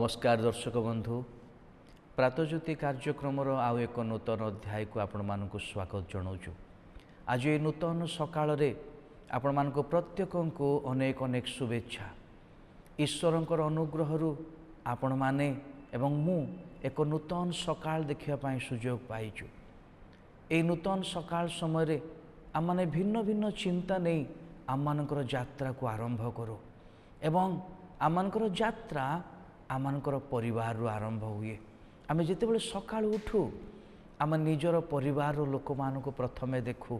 नमस्कार दर्शक बंधु प्रातज्योति कार्यक्रमर आउ एक नूतन अध्याय को आपण मानक स्वागत जनाऊँ। आज ये नूतन सकाळ आपण मानक प्रत्येक को अनेक अनेक शुभेच्छा। ईश्वरंकर अनुग्रहरु आपण माने एवं मु एक नूतन सकाळ देखिया पाई सुयोग पाइछु। ए नूतन सकाळ समय आम माने भिन्न भिन्न चिंता नहीं आम मानकर यात्रा को आरंभ करो एवं आम मानकर यात्रा आम मानकर परिवार आरंभ हुए। आम जिते सकाळ उठू आम निजर परिवार लोक मानक प्रथमे देखू,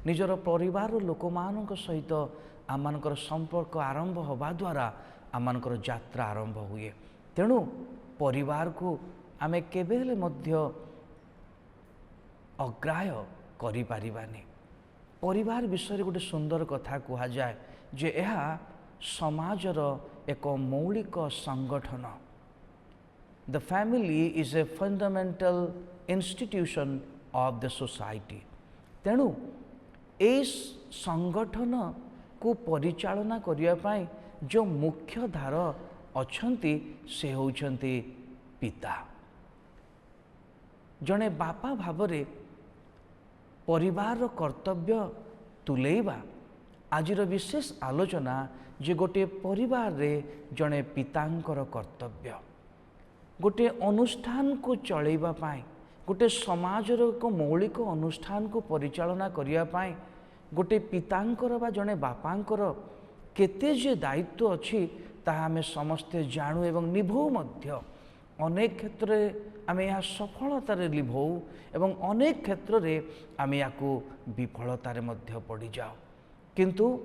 निजर परिवार लोक मान सहित आम मानकर संपर्क आरंभ होबा द्वारा आम मानकर यात्रा आरंभ हुए। तेणु परिवार को आम केबेले मध्य अग्राह्य करि पारिबानी। परिवार विषय गोटे सुंदर कथा कहा जाए जे यह समाजर एक मौलिक संगठन। The family is a fundamental institution of the society. तेणु ए संगठन को परिचालना करिया पाई जो मुख्य धार अछंती से होउछंती पिता। जने बापा भावरे परिवार कर्तव्य तुलेइबा आजिर विशेष आलोचना जे गोटे परिवार रे जने पितांकर कर्तव्य। गोटे अनुष्ठान को चलैबा पाई, गोटे समाजर एक मौलिक अनुष्ठान को परिचालना करिया पाई गोटे पितांकर बा जने बापांकर केते जे दायित्व अछि ताहा आमे समस्ते जानू एवं निभौ मध्य। अनेक क्षेत्र में आमे या सफलतार लिभौ एवं अनेक क्षेत्र में आमे याकू विफलतार मध्य पड़ी जाओ। किंतु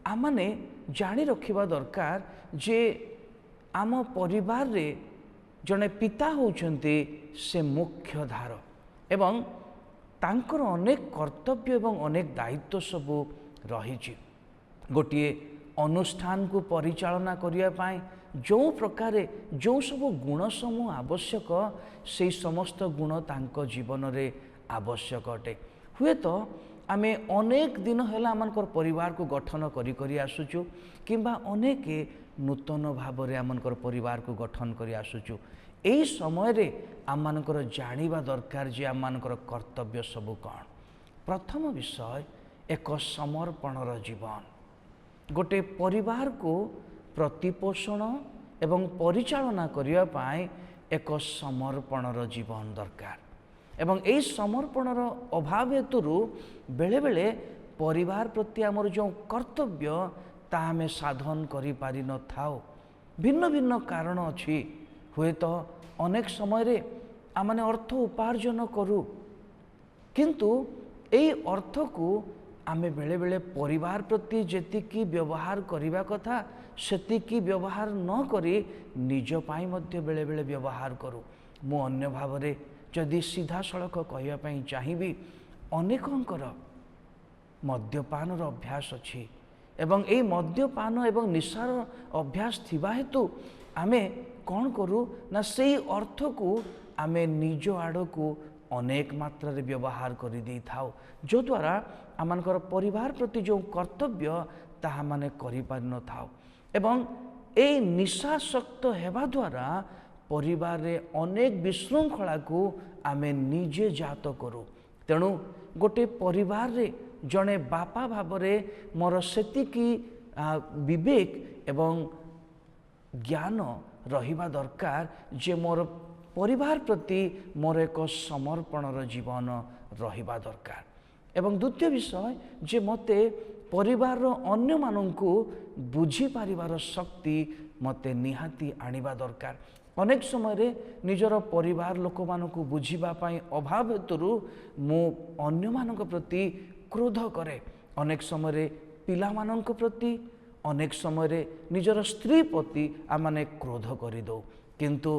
आमने जानी रखिबा दरकार जे आम परिवार रे जने पिता होउछंती से मुख्य धार एवं तांकर अनेक कर्तव्य एवं अनेक दायित्व सबू रही। गोटे अनुष्ठान को परिचालना करिया पाई जो प्रकार जो सब गुण समूह आवश्यक से समस्त गुण तांको जीवन रे आवश्यक अटे। हुए तो आमे अनेक दिन है आमनकर परिवार को गठन करी आसुचु किंबा अनेक नूतन भाव में आमनकर परिवार को गठन करी आसुचु। एई समय रे आमनकर जानिबा दरकार जे आमनकर कर्तव्य सबु कौन। प्रथम विषय एक समर्पणर जीवन। गोटे परिवार को प्रतिपोषण एवं परिचालना करिया पाए एक समर्पणर जीवन दरकार एवं यही समर्पणर अभाव हेतु बेले बेले परिवार प्रति आमर जो कर्तव्य ता आमे साधन करि पारि न थाओ। भिन्न भिन्न कारण अछि। हुए तो अनेक समय रे आमने अर्थ उपार्जन करू किंतु एई अर्थ को आमे बेले बेले परिवार प्रति जेतिकी व्यवहार करिबा कथा सेतिकी व्यवहार न करी निज पाई मध्य बेले बेले व्यवहार करू। मु अन्य भाव रे जदि सीधा सड़क कहया पई चाहिबी अनेकंकर मद्यपान अभ्यास अछि एवं ए मद्यपान एवं निशार अभ्यास थिबा हेतु आमे कौन करू ना सेई अर्थ को आमे निज आड़ को अनेक मात्रा रे व्यवहार करि दै थाओ जो द्वारा आमनकर परिवार प्रति जो कर्तव्य ताहा माने करि पारि न थाओ एवं ए निशासक्त हेबा द्वारा परिवार रे अनेक विशृंखला को आमे निजे जात करू। तेणु गोटे परिवार रे जने बापा भाव रे मोर सेतिकी विवेक एवं ज्ञान रहिबा दरकार जे मोर परिवार प्रति मोर एक समर्पणर जीवन रहिबा दरकार। एवं द्वितीय विषय जे मते परिवार अन्य माननकु बुझी पारिबार शक्ति मते निहाती आनिबा दरकार। अनेक समय रे निजर परिवार लोक मानकु बुझीबा पाई अभाव हेतु मु अन्य मानक प्रति क्रोध करे। अनेक समय रे पिला मानक प्रति अनेक समय रे निजर स्त्री प्रति आमाने क्रोध करि दो। किंतु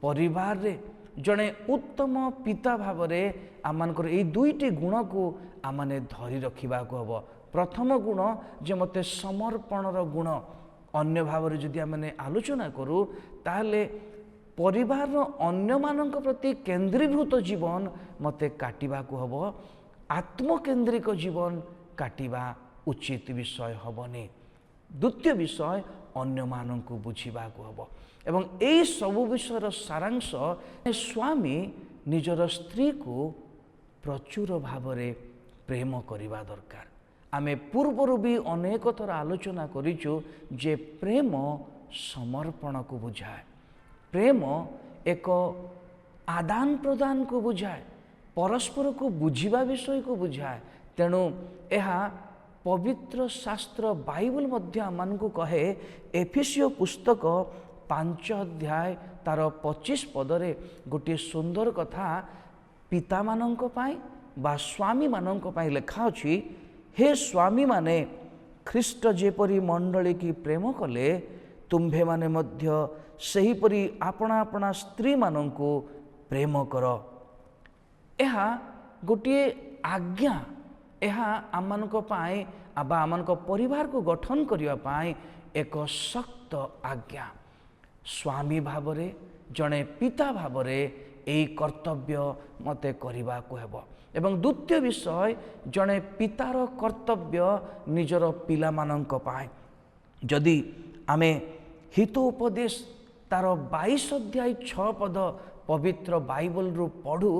परिवार रे जड़े उत्तम पिता भाव रे आमानकर ए दुईटी गुण को आमाने धरी रखिबा को हबो। प्रथम गुण जे मते समर्पणर गुण अन्य भाव रे जदि आमाने आलोचना करू ताहले परिवार अन्य मानक प्रति केंद्रीभूत जीवन मते काटिबा को हबो। आत्मकेंद्रिक जीवन काटिबा उचित विषय हबनी। द्वितीय विषय अन्यमानंकु बुझिबाकु हबो एवं एई सबु विषयर सारांश स्वामी निजर स्त्री को प्रचुर भावरे प्रेम करिबा दरकार। आमे पूर्वरु भी अनेक थर आलोचना करिछु जे प्रेम समर्पण को बुझाए, प्रेम एक आदान प्रदान को बुझाए, परस्पर को बुझिबा विषय को बुझाए। तेणु यह पवित्र शास्त्र बाइबल मध्य आमको कहे एफिसियो पुस्तक 5 अध्याय तार 25 पदरे गोटे सुंदर कथा पिता मानंक पाई बा स्वामी मानंक पाई लेखा अछि, हे स्वामी माने ख्रीष्ट जेपरी मंडली की प्रेम कले तुम्भे माने मध्य सही परी आपना आपना स्त्री मानंको प्रेम कर। यह गोटे आज्ञा, यह आमनक पाई आबा आमनक परिवार को गठन करिवा पाई एक शक्त आज्ञा। स्वामी भावरे जड़े पिता भावरे यही कर्तव्य मते करने को हेबो। एवं द्वितीय विषय जड़े पितार कर्तव्य निजर पिला मानंक पाए। जदि आमे हितोपदेश तार 22 अध्याय 6 पद पवित्र बाइबल रु पढ़ू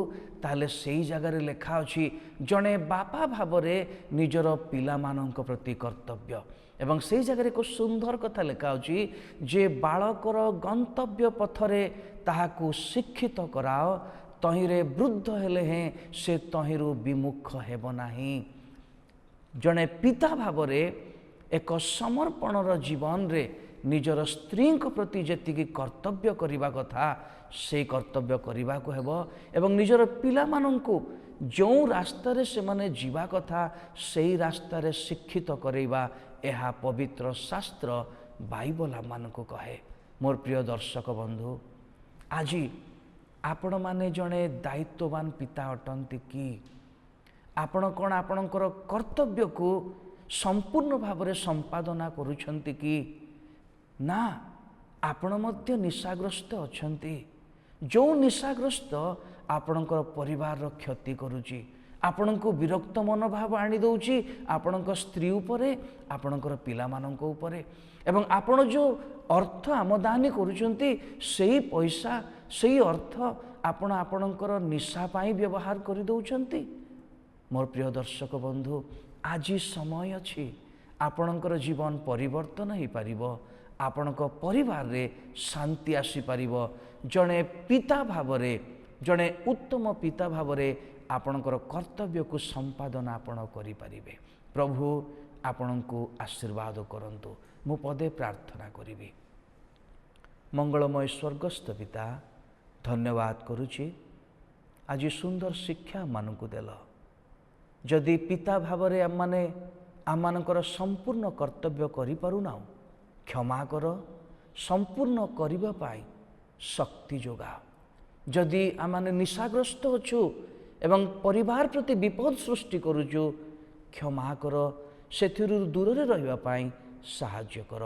ताले सेई जगार लेखा अछि जड़े बापा भावरे निजर पिला मानंक प्रति कर्तव्य। एवं सेई जगार एक सुंदर कथा लेखा अछि जे बालकर गंतव्य पथरे ताहाकु शिक्षित कराओ तहिरे वृद्ध हेले हैं से तहिरु विमुख हेब नाही। जड़े पिता भावरे एक समर्पणर जीवन रे निजर स्त्री प्रति जेतिकी कर्तव्य करिबा कथा से कर्तव्य करिबा को हेबो। एवं निजर पिला मानंकु जो रास्ता रे से माने जीवा कथा सेई रास्ता रे शिक्षित करेबा यह पवित्र शास्त्र बाइबल आमको कहे। मोर प्रिय दर्शक बंधु, आज आपण माने जड़े दायित्ववान पिता अटंती कि आपण कौन आपणकर कर्तव्य को संपूर्ण भाव में संपादना करुछंती कि ना आपण मध्य निशाग्रस्त अछंती। जो निशाग्रस्त आपणकर परिवार रो क्षति करुची, आपण को विरक्त मनोभाव आनी दउची आपणक स्त्री उपरे, आपणकर पिला मानक उपरे। एवं आपण जो अर्थ आमदानी करुचंती सेही पैसा सेही अर्थ आपण आपणकर निशा पाई व्यवहार करि दउचंती। मोर प्रिय दर्शक बंधु, आज समय अछि आपणकर जीवन परिवर्तन हो पारिबो, आपणक परिवार रे शांति आसी पारिबो। जड़े पिता भावरे जड़े उत्तम पिता भावरे आपणकर कर्तव्य को संपादन आपण करि पारिबे। प्रभु आपणको आशीर्वाद करंतु। मु पदे प्रार्थना करिबी। मंगलमय स्वर्गस्थ पिता, धन्यवाद करुछि आज सुंदर शिक्षा मानकु देल। जदि पिता भावरे आमने आमनकर संपूर्ण कर्तव्य करि पारुना, क्षमा कर, संपूर्ण करिबा पाई शक्ति जोगा। जदि आमने निशाग्रस्त अछु एवं परिवार प्रति विपद सृष्टि करुछु, क्षमा कर, सेथिरु दूर रे रहिबा पाई साहाय्य कर।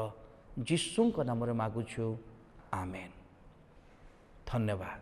यीशुଙ୍କ नाम रे मागुछु, आमेन। धन्यवाद।